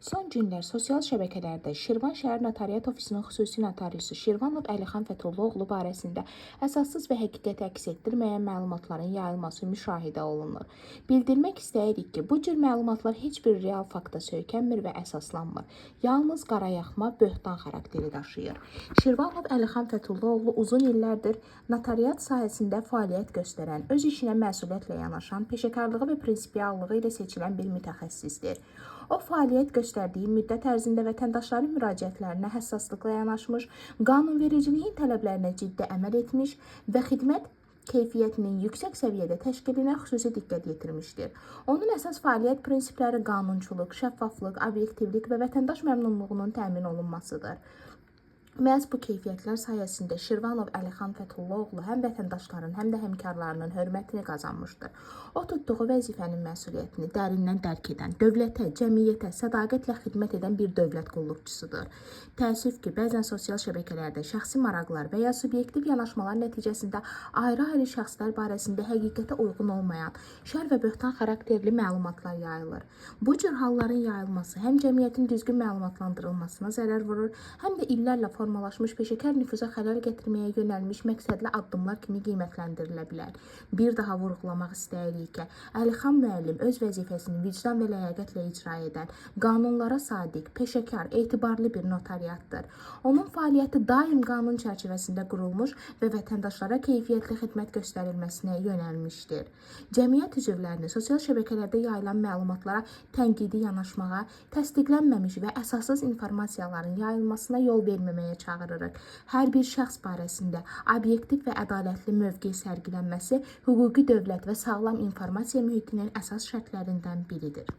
Son günlər sosial şəbəkələrdə Şirvan şəhər Notariat Ofisinin xüsusi notariusu Şirvanov Əlixan Fəthullaoğlu barəsində əsassız və həqiqəti əks etdirməyən məlumatların yayılması müşahidə olunur. Bildirmək istəyirik ki, bu cür məlumatlar heç bir real fakta söykənmir və əsaslanmır. Yalnız qarayaxma, böhtan xarakteri daşıyır. Şirvanov Əlixan Fəthullaoğlu uzun illərdir notariat sahəsində fəaliyyət göstərən, öz işinə məsuliyyətlə yanaşan, peşəkarlığı və prinsipiallığı ilə seçilən bir mütəxəssisdir. O, fəaliyyət göstərdiyi müddət ərzində vətəndaşların müraciətlərinə həssaslıqla yanaşmış, qanunvericiliyin tələblərinə ciddi əməl etmiş və xidmət keyfiyyətinin yüksək səviyyədə təşkilinə xüsusi diqqət yetirmişdir. Onun əsas fəaliyyət prinsipləri qanunçuluq, şəffaflıq, obyektivlik və vətəndaş məmnunluğunun təmin olunmasıdır. Məhz bu keyfiyyətlər sayəsində Şirvanov Əlixan Fəthullaoğlu həm vətəndaşların, həm də həmkarlarının hörmətini qazanmışdır. O, tutduğu vəzifənin məsuliyyətini dərindən dərk edən, dövlətə, cəmiyyətə sədaqətlə xidmət edən bir dövlət qulluqçusudur. Təəssüf ki, bəzən sosial şəbəkələrdə şəxsi maraqlar və ya subyektiv yanaşmalar nəticəsində ayrı-ayrı şəxslər barəsində həqiqətə uyğun olmayan, şər və böhtan xarakterli məlumatlar yayılır. Bu cür halların yayılması həm cəmiyyətin düzgün məlumatlandırılmasına zərər vurur, həm də illərlə formalaşmış peşəkar nüfuza xələl gətirməyə yönəlmiş məqsədli addımlar kimi qiymətləndirilə bilər. Bir daha vurğulamaq istəyirik ki, Əlixan müəllim öz vəzifəsini vicdan və ləyaqətlə icra edən, qanunlara sadiq, peşəkar, etibarlı bir notariatdır. Onun fəaliyyəti daim qanun çərçivəsində qurulmuş və vətəndaşlara keyfiyyətli xidmət göstərilməsinə yönəlmişdir. Cəmiyyət üzvlərini sosial şəbəkələrdə yayılan məlumatlara tənqidi yanaşmağa, təsdiqlənməmiş və əsassız informasiyaların yayılmasına yol verməməyə çağırırıq. Hər bir şəxs barəsində obyektiv və ədalətli mövqe sərgilənməsi hüquqi dövlət və sağlam informasiya mühitinin əsas şərtlərindən biridir.